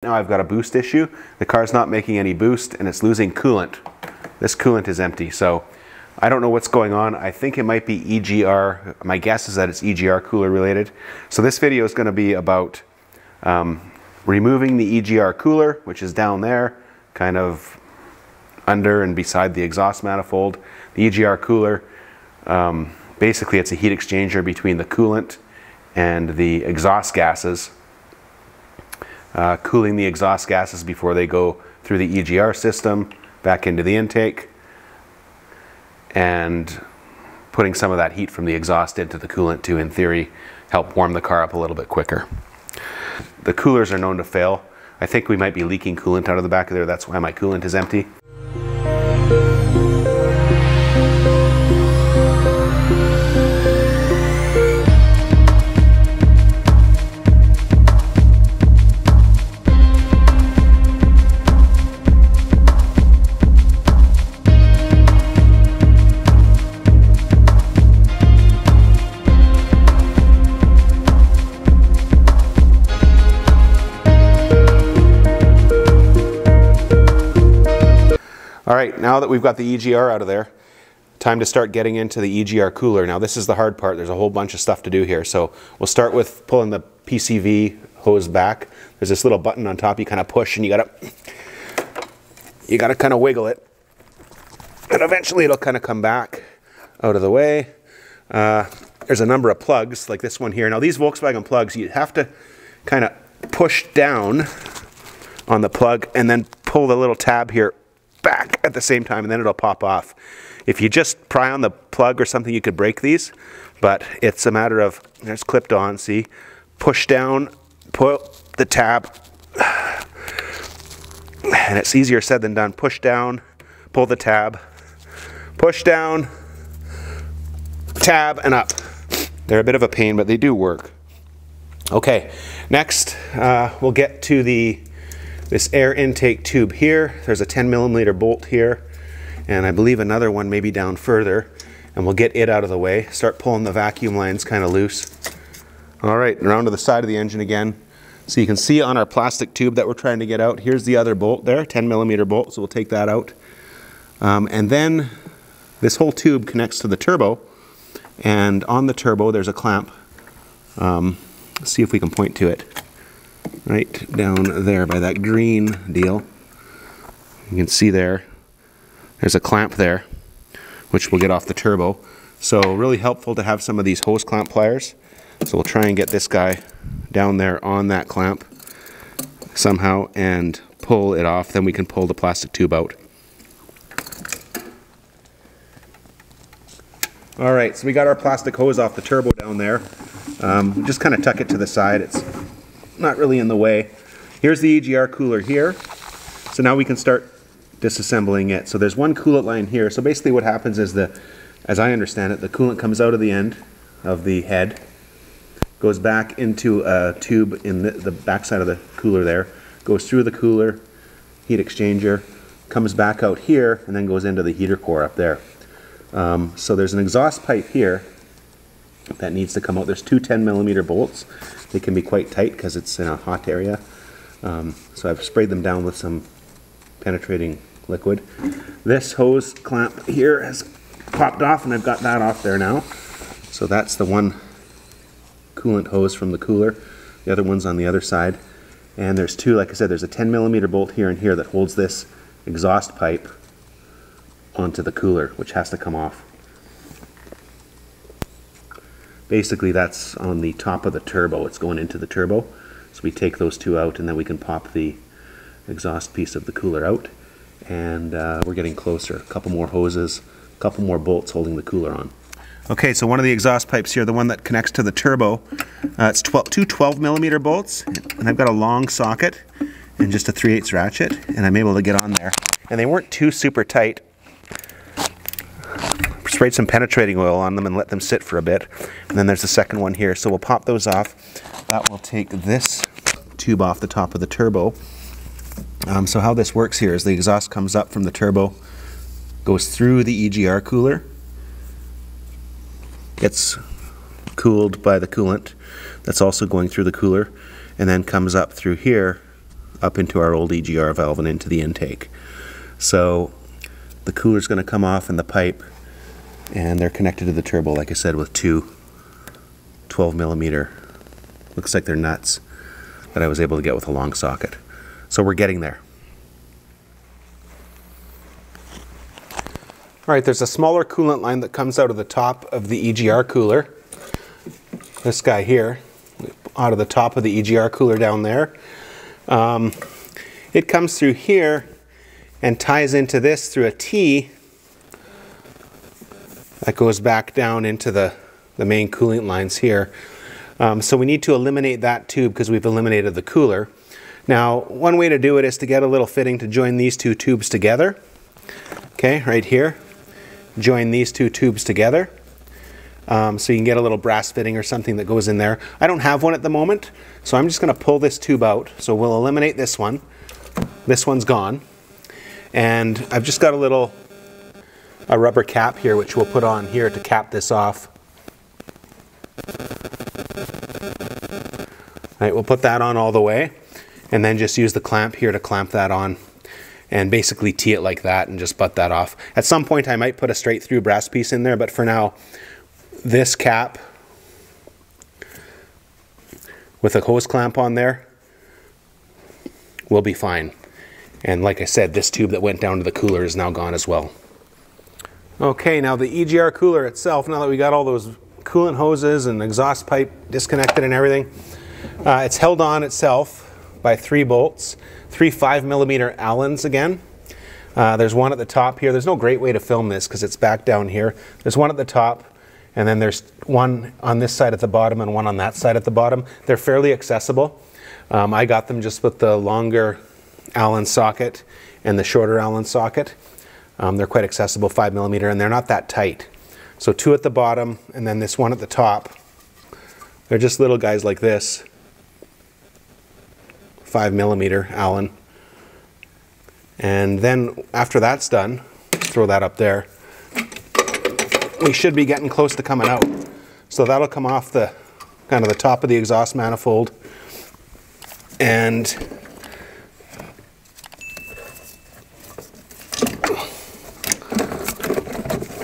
Now I've got a boost issue. The car's not making any boost and it's losing coolant. This coolant is empty, so I don't know what's going on. I think it might be EGR. My guess is that it's EGR cooler related. So this video is going to be about removing the EGR cooler, which is down there, kind of under and beside the exhaust manifold. The EGR cooler, basically it's a heat exchanger between the coolant and the exhaust gases. Cooling the exhaust gases before they go through the EGR system back into the intake, and putting some of that heat from the exhaust into the coolant to, in theory, help warm the car up a little bit quicker. The coolers are known to fail. I think we might be leaking coolant out of the back of there. That's why my coolant is empty. Alright, now that we've got the EGR out of there, time to start getting into the EGR cooler. Now this is the hard part. There's a whole bunch of stuff to do here. So we'll start with pulling the PCV hose back. There's this little button on top you kind of push and you gotta kind of wiggle it. And eventually it'll kind of come back out of the way. There's a number of plugs like this one here. Now these Volkswagen plugs, you have to kind of push down on the plug and then pull the little tab here back at the same time, and then it'll pop off. If you just pry on the plug or something, you could break these, but it's a matter of, there's clipped on, see, push down, pull the tab, and it's easier said than done. Push down, pull the tab, push down, tab, and up. They're a bit of a pain, but they do work. Okay, next we'll get to this air intake tube here. There's a 10mm bolt here, and I believe another one maybe down further, and we'll get it out of the way. Start pulling the vacuum lines kind of loose. Alright, around to the side of the engine again. So you can see on our plastic tube that we're trying to get out, here's the other bolt there, 10mm bolt, so we'll take that out. And then this whole tube connects to the turbo, and on the turbo there's a clamp. Let's see if we can point to it. Right down there by that green deal. You can see there's a clamp there, which we'll get off the turbo. So really helpful to have some of these hose clamp pliers. So we'll try and get this guy down there on that clamp somehow and pull it off. Then we can pull the plastic tube out. Alright, so we got our plastic hose off the turbo down there. Just kind of tuck it to the side. It's not really in the way. Here's the EGR cooler here. So now we can start disassembling it. So there's one coolant line here. So basically what happens is, as I understand it, the coolant comes out of the end of the head, goes back into a tube in the back side of the cooler there, goes through the cooler, heat exchanger, comes back out here, and then goes into the heater core up there. So there's an exhaust pipe here that needs to come out. There's two 10mm bolts. They can be quite tight because it's in a hot area. So I've sprayed them down with some penetrating liquid. This hose clamp here has popped off, and I've got that off there now. So that's the one coolant hose from the cooler. The other one's on the other side. And there's two, like I said, there's a 10mm bolt here and here that holds this exhaust pipe onto the cooler, which has to come off. Basically that's on the top of the turbo. It's going into the turbo. So we take those two out, and then we can pop the exhaust piece of the cooler out. And we're getting closer. A couple more hoses, a couple more bolts holding the cooler on. Okay, so one of the exhaust pipes here, the one that connects to the turbo, it's two 12mm bolts, and I've got a long socket and just a 3/8 ratchet, and I'm able to get on there. And they weren't too super tight. Sprayed some penetrating oil on them and let them sit for a bit. And then there's the second one here. So we'll pop those off. That will take this tube off the top of the turbo. So how this works here is the exhaust comes up from the turbo, goes through the EGR cooler, gets cooled by the coolant that's also going through the cooler, and then comes up through here up into our old EGR valve and into the intake. So the cooler's going to come off in the pipe, and they're connected to the turbo, like I said, with two 12mm. Looks like they're nuts that I was able to get with a long socket. So we're getting there. All right, there's a smaller coolant line that comes out of the top of the EGR cooler. This guy here, out of the top of the EGR cooler down there. It comes through here and ties into this through a T that goes back down into the main coolant lines here. So we need to eliminate that tube because we've eliminated the cooler. Now, one way to do it is to get a little fitting to join these two tubes together. Okay, right here. Join these two tubes together. So you can get a little brass fitting or something that goes in there. I don't have one at the moment, so I'm just going to pull this tube out. So we'll eliminate this one. This one's gone. And I've just got a rubber cap here, which we'll put on here to cap this off. All right, we'll put that on all the way, and then just use the clamp here to clamp that on, and basically tee it like that and just butt that off. At some point I might put a straight through brass piece in there, but for now, this cap with a hose clamp on there will be fine. And like I said, this tube that went down to the cooler is now gone as well. Okay, now the EGR cooler itself, now that we got all those coolant hoses and exhaust pipe disconnected and everything, it's held on itself by 3 bolts, 3 5mm Allens again. There's one at the top here. There's no great way to film this because it's back down here. There's one at the top, and then there's one on this side at the bottom and one on that side at the bottom. They're fairly accessible. I got them just with the longer Allen socket and the shorter Allen socket. They're quite accessible, 5mm, and they're not that tight. So 2 at the bottom and then this one at the top. They're just little guys like this, 5mm Allen. And then after that's done, throw that up there, we should be getting close to coming out. So that'll come off the kind of the top of the exhaust manifold, and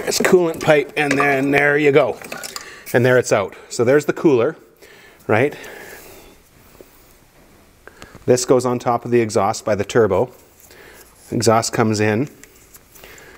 there's coolant pipe, and then there you go. And there it's out. So there's the cooler, right? This goes on top of the exhaust by the turbo. Exhaust comes in,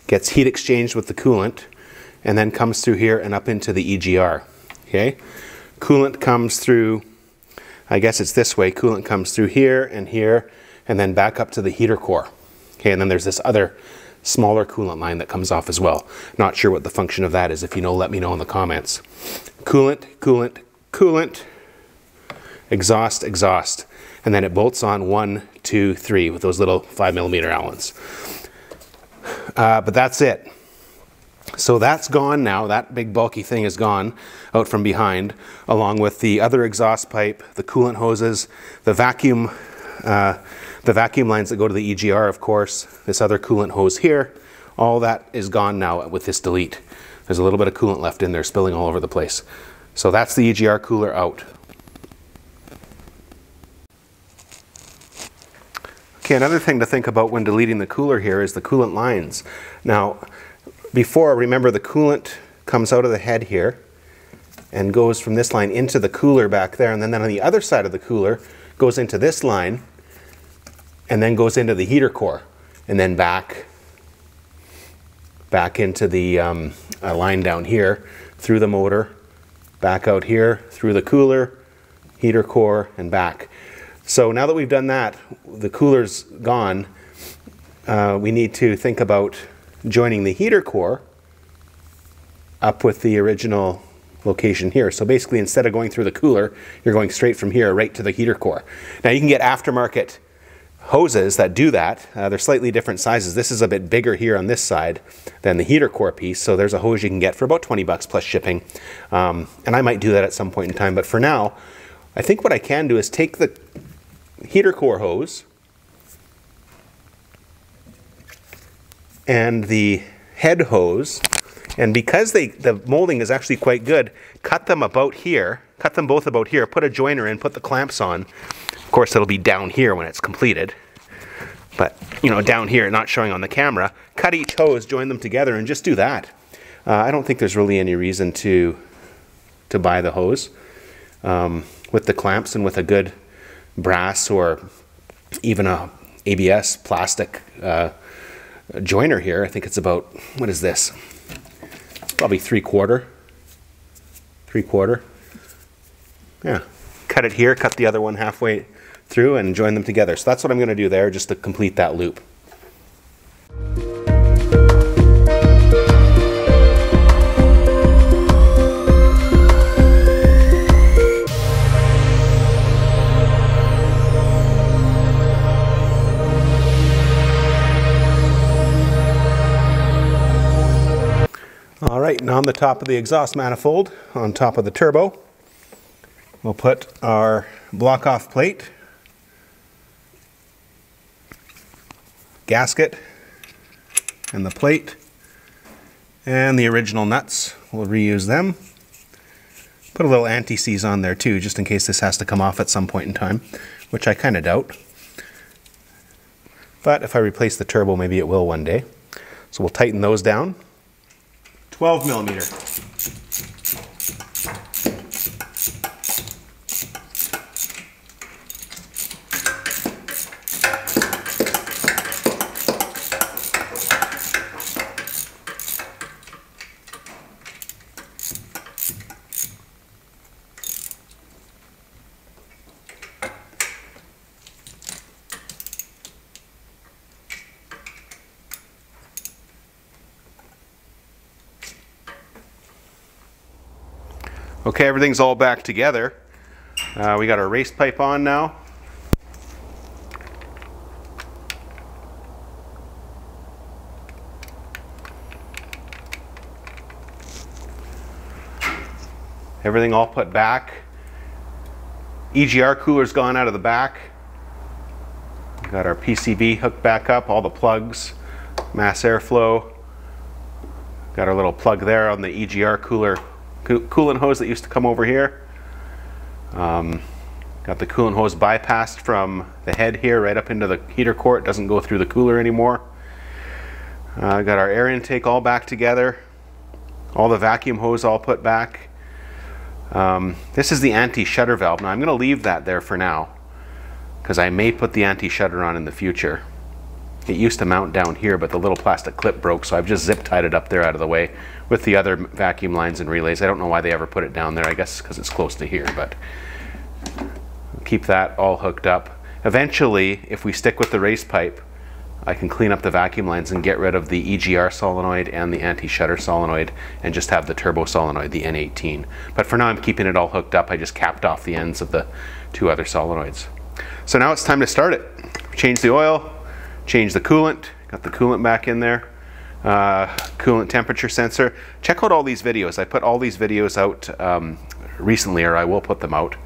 gets heat exchanged with the coolant, and then comes through here and up into the EGR. Okay? Coolant comes through, I guess it's this way, coolant comes through here, and then back up to the heater core. Okay, and then there's this other smaller coolant line that comes off as well. Not sure what the function of that is. If you know, let me know in the comments. Coolant, coolant, coolant, exhaust, exhaust. And then it bolts on 1, 2, 3 with those little 5mm Allens. But that's it. So that's gone now. That big bulky thing is gone out from behind, along with the other exhaust pipe, the coolant hoses, the vacuum lines that go to the EGR, of course, this other coolant hose here. All that is gone now with this delete. There's a little bit of coolant left in there spilling all over the place. So that's the EGR cooler out. Okay, another thing to think about when deleting the cooler here is the coolant lines. Now, before, remember, the coolant comes out of the head here and goes from this line into the cooler back there, and then on the other side of the cooler goes into this line and then goes into the heater core, and then back into the line down here through the motor, back out here through the cooler, heater core, and back. So now that we've done that, the cooler's gone, we need to think about joining the heater core up with the original location here. So basically, instead of going through the cooler, you're going straight from here right to the heater core. Now you can get aftermarket hoses that do that. They're slightly different sizes. This is a bit bigger here on this side than the heater core piece, so there's a hose you can get for about 20 bucks plus shipping. And I might do that at some point in time, but for now, I think what I can do is take the heater core hose and the head hose, and because the molding is actually quite good, cut them about here, cut them both about here, put a joiner in, put the clamps on, course, it'll be down here when it's completed. But, you know, down here, not showing on the camera, cut each hose, join them together, and just do that. I don't think there's really any reason to buy the hose. With the clamps and with a good brass or even a ABS plastic joiner here, I think it's about, what is this? Probably 3/4. 3/4. Yeah. Cut it here, cut the other one halfway through, and join them together. So that's what I'm going to do there, just to complete that loop. All right, now on the top of the exhaust manifold, on top of the turbo, we'll put our block-off plate, gasket, and the plate, and the original nuts. We'll reuse them. Put a little anti-seize on there too, just in case this has to come off at some point in time, which I kind of doubt. But if I replace the turbo, maybe it will one day. So we'll tighten those down. 12 millimeter. Okay, everything's all back together. We got our race pipe on now. Everything all put back. EGR cooler's gone out of the back. Got our PCV hooked back up, all the plugs, mass airflow. Got our little plug there on the EGR cooler coolant hose that used to come over here. Got the coolant hose bypassed from the head here right up into the heater core. It doesn't go through the cooler anymore. Got our air intake all back together. All the vacuum hose all put back. This is the anti-shutter valve. Now I'm going to leave that there for now because I may put the anti-shutter on in the future. It used to mount down here, but the little plastic clip broke, so I've just zip tied it up there out of the way with the other vacuum lines and relays. I don't know why they ever put it down there. I guess because it's close to here, but keep that all hooked up. Eventually, if we stick with the race pipe, I can clean up the vacuum lines and get rid of the EGR solenoid and the anti-shutter solenoid and just have the turbo solenoid, the N18. But for now, I'm keeping it all hooked up. I just capped off the ends of the two other solenoids. So now it's time to start it. Change the oil. Change the coolant, got the coolant back in there, coolant temperature sensor. Check out all these videos. I put all these videos out recently, or I will put them out.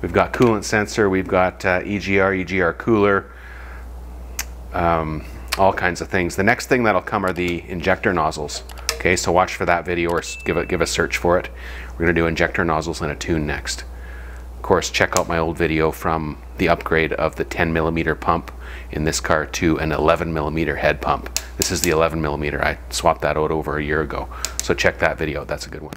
We've got coolant sensor, we've got EGR cooler, all kinds of things. The next thing that'll come are the injector nozzles. Okay, so watch for that video or give a search for it. We're going to do injector nozzles and a tune next. Of course, check out my old video from the upgrade of the 10mm pump in this car to an 11mm head pump. This is the 11mm. I swapped that out over a year ago. So check that video. That's a good one.